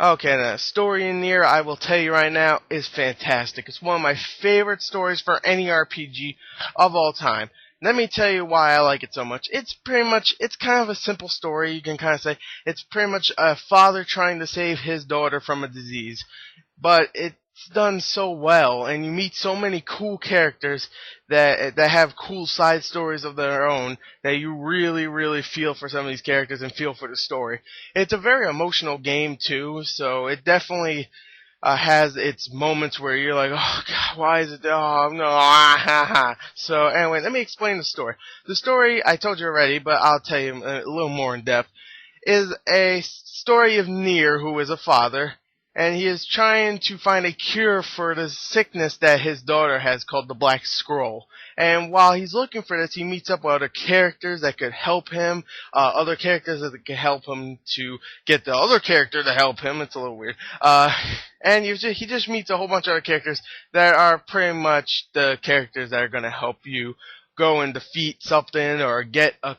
Okay, the story in Nier, I will tell you right now, is fantastic. It's one of my favorite stories for any RPG of all time. Let me tell you why I like it so much. It's kind of a simple story, you can kind of say. It's pretty much a father trying to save his daughter from a disease. But it's done so well, and you meet so many cool characters that have cool side stories of their own that you really feel for some of these characters and feel for the story. It's a very emotional game too, so it definitely has its moments where you're like, oh god, why is it? Oh no, ah, ha, ha. So anyway, let me explain the story. The story I told you already, but I'll tell you a little more in depth. Is a story of Nier, who is a father, and he is trying to find a cure for the sickness that his daughter has called the Black Scroll. And while he's looking for this, he meets up with other characters that could help him, other characters that could help him to get the other character to help him. It's a little weird. And he just meets a whole bunch of other characters that are pretty much the characters that are going to help you go and defeat something or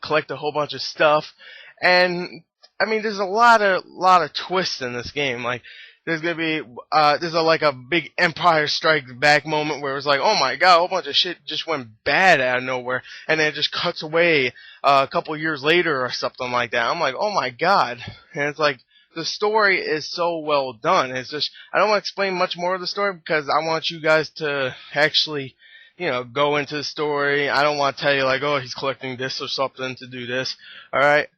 collect a whole bunch of stuff. And I mean, there's a lot of twists in this game. Like, there's gonna be like a big Empire Strikes Back moment where it's like, oh my god, a whole bunch of shit just went bad out of nowhere, and then it just cuts away a couple years later or something like that. I'm like, oh my god, and it's like the story is so well done. It's just I don't want to explain much more of the story because I want you guys to actually, go into the story. I don't want to tell you like, oh, he's collecting this or something to do this. All right.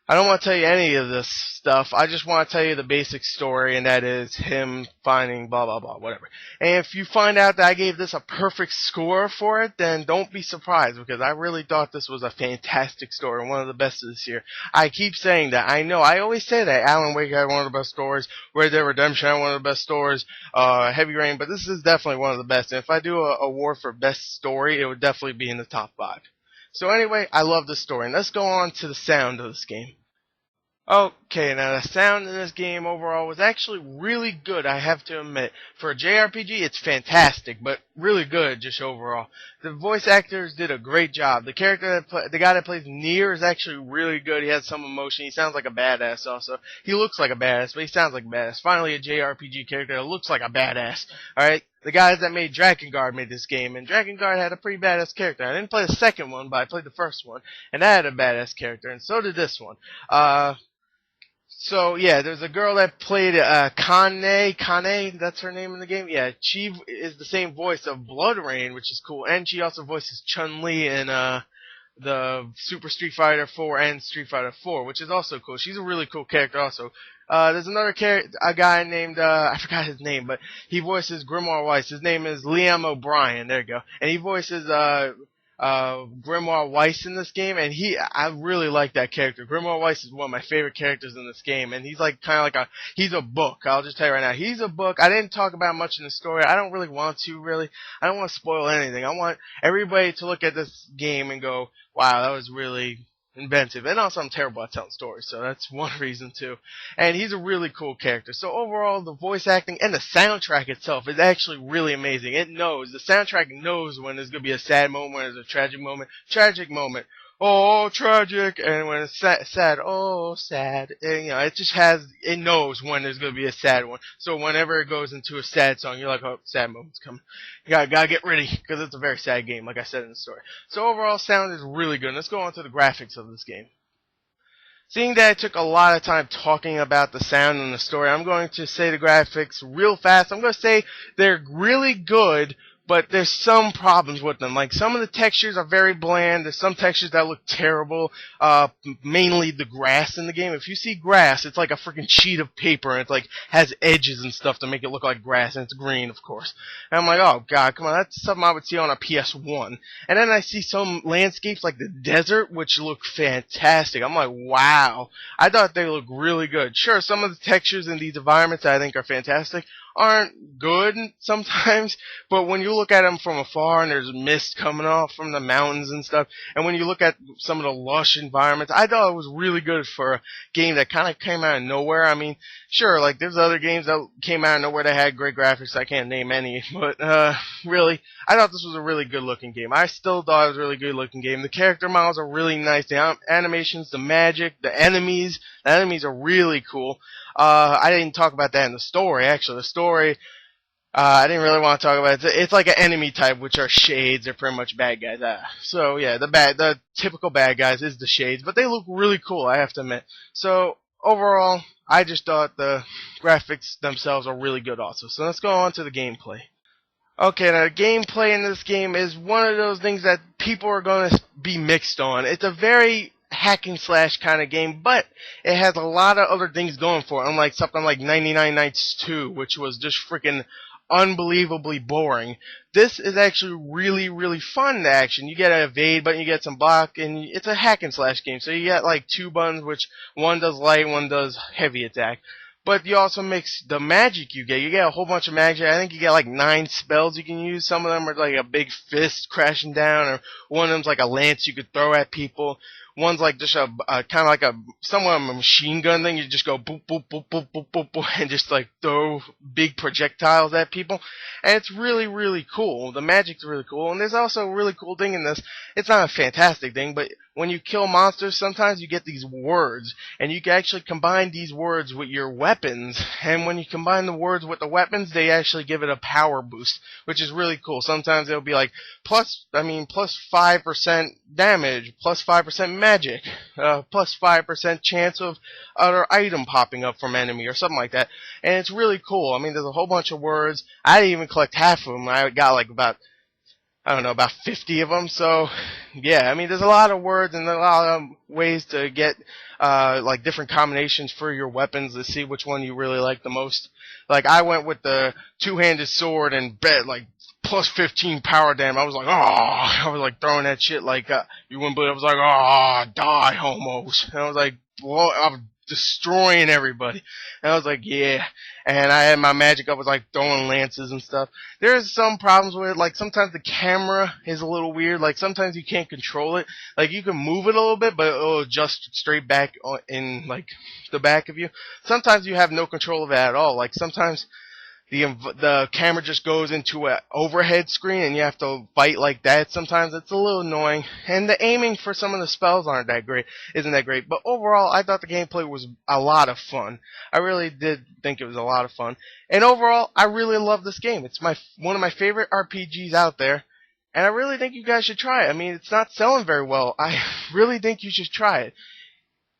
I don't want to tell you any of this stuff. I just want to tell you the basic story, and that is him finding blah, blah, blah, whatever. And if you find out that I gave this a perfect score for it, then don't be surprised, because I really thought this was a fantastic story, one of the best of this year. I keep saying that. I know. I always say that. Alan Wake had one of the best stories. Red Dead Redemption had one of the best stories. Heavy Rain, but this is definitely one of the best. And if I do a award for best story, it would definitely be in the top 5. So anyway, I love this story. And let's go on to the sound of this game. Okay, now the sound in this game overall was actually really good, I have to admit. For a JRPG, it's fantastic, but really good just overall. The voice actors did a great job. The guy that plays Nier is actually really good. He has some emotion. He sounds like a badass also. He looks like a badass, but he sounds like a badass. Finally, a JRPG character that looks like a badass. Alright? The guys that made Drakengard made this game, and Drakengard had a pretty badass character. I didn't play the second one, but I played the first one, and that had a badass character, and so did this one. So yeah, there's a girl that played Kane, that's her name in the game. Yeah, she is the same voice of Blood Rain, which is cool, and she also voices Chun-Li in the Super Street Fighter 4 and Street Fighter 4, which is also cool. She's a really cool character also. There's another a guy named I forgot his name, but he voices Grimoire Weiss. His name is Liam O'Brien. There you go, and he voices Grimoire Weiss in this game, and I really like that character. Grimoire Weiss is one of my favorite characters in this game, and he's like kind of like he's a book. I'll just tell you right now, he's a book. I didn't talk about much in the story. I don't really want to, really. I don't want to spoil anything. I want everybody to look at this game and go, wow, that was really inventive. And also I'm terrible at telling stories, so that's one reason too. And he's a really cool character. So overall, the voice acting and the soundtrack itself is actually really amazing. The soundtrack knows when there's going to be a sad moment, when there's a tragic moment, oh, tragic, and when it's sad, oh, sad. And, it knows when there's going to be a sad one. So whenever it goes into a sad song, you're like, oh, sad moment's coming. You gotta get ready, because it's a very sad game, like I said in the story. So overall, sound is really good. Let's go on to the graphics of this game. Seeing that I took a lot of time talking about the sound and the story, I'm going to say the graphics real fast. I'm going to say they're really good, but there's some problems with them. Like, some of the textures are very bland. There's some textures that look terrible. Mainly the grass in the game. If you see grass, it's like a freaking sheet of paper, and it's like has edges and stuff to make it look like grass, and it's green, of course. And I'm like, oh god, come on, that's something I would see on a PS1. And then I see some landscapes like the desert, which look fantastic. I'm like, wow. I thought they looked really good. Sure, some of the textures in these environments I think are fantastic aren't good sometimes, but when you look at them from afar and there's mist coming off from the mountains and stuff, and when you look at some of the lush environments, I thought it was really good for a game that kind of came out of nowhere. I mean, sure, like there's other games that came out of nowhere that had great graphics. I can't name any, but really, I thought this was a really good looking game. I still thought it was a really good looking game. The character models are really nice. The animations, the magic, the enemies are really cool. I didn't talk about that in the story. Actually, the story, I didn't really want to talk about it. It's like an enemy type, which are shades. They're pretty much bad guys. So yeah, the typical bad guys is the shades, but they look really cool, I have to admit. So overall, I just thought the graphics themselves are really good also. So let's go on to the gameplay. Okay, now gameplay in this game is one of those things that people are going to be mixed on. It's a very hack and slash kind of game, but it has a lot of other things going for it, unlike something like 99 Nights 2, which was just freaking unbelievably boring. This is actually really, really fun action. You get to evade, but you get some block, and it's a hack and slash game. So you get like two buttons, which one does light, one does heavy attack. But you also mix the magic you get. You get a whole bunch of magic. I think you get like 9 spells you can use. Some of them are like a big fist crashing down, or one of them's like a lance you could throw at people. One's like just a kind of like a somewhat of a machine gun thing. You just go boop boop boop boop boop boop boop and just like throw big projectiles at people, and it's really really cool. The magic's really cool, and there's also a really cool thing in this. It's not a fantastic thing, but when you kill monsters, sometimes you get these words, and you can actually combine these words with your weapons. And when you combine the words with the weapons, they actually give it a power boost, which is really cool. Sometimes it'll be like plus 5% damage, plus 5% magic, plus 5% chance of other item popping up from enemy or something like that. And it's really cool. I mean, there's a whole bunch of words. I didn't even collect half of them. I got like about 50 of them. So, yeah, I mean, there's a lot of words and a lot of ways to get, like different combinations for your weapons to see which one you really like the most. Like, I went with the two-handed sword and bet, like, plus 15 power damage. I was like, oh, I was like throwing that shit like, you wouldn't believe. I was like, oh, die, homos. And I was like, well, I'm destroying everybody. And I was like, yeah. And I had my magic up, was like throwing lances and stuff. There's some problems with it. Like sometimes the camera is a little weird. Like sometimes you can't control it. Like you can move it a little bit, but it'll adjust straight back in like the back of you. Sometimes you have no control of it at all. Like sometimes the camera just goes into an overhead screen and you have to fight like that. Sometimes it's a little annoying, and the aiming for some of the spells isn't that great. But overall, I thought the gameplay was a lot of fun. I really did think it was a lot of fun, and overall, I really love this game. It's one of my favorite RPGs out there, and I really think you guys should try it. I mean, it's not selling very well. I really think you should try it.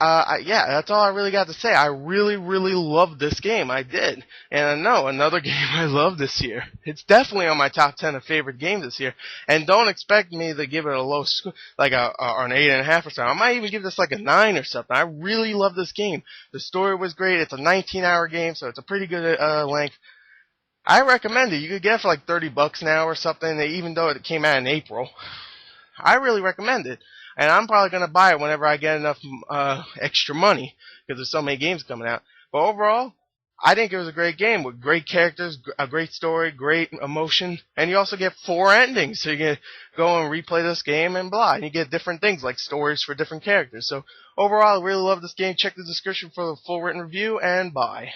Yeah, that's all I really got to say. I really, really love this game. I did. And I know another game I love this year. It's definitely on my top 10 of favorite games this year. And don't expect me to give it a low score, like or an 8.5 or something. I might even give this like a 9 or something. I really love this game. The story was great. It's a 19-hour game, so it's a pretty good length. I recommend it. You could get it for like $30 now or something, even though it came out in April. I really recommend it. And I'm probably going to buy it whenever I get enough extra money, because there's so many games coming out. But overall, I think it was a great game with great characters, a great story, great emotion, and you also get 4 endings. So you can go and replay this game and blah. And you get different things like stories for different characters. So overall, I really love this game. Check the description for the full written review, and bye.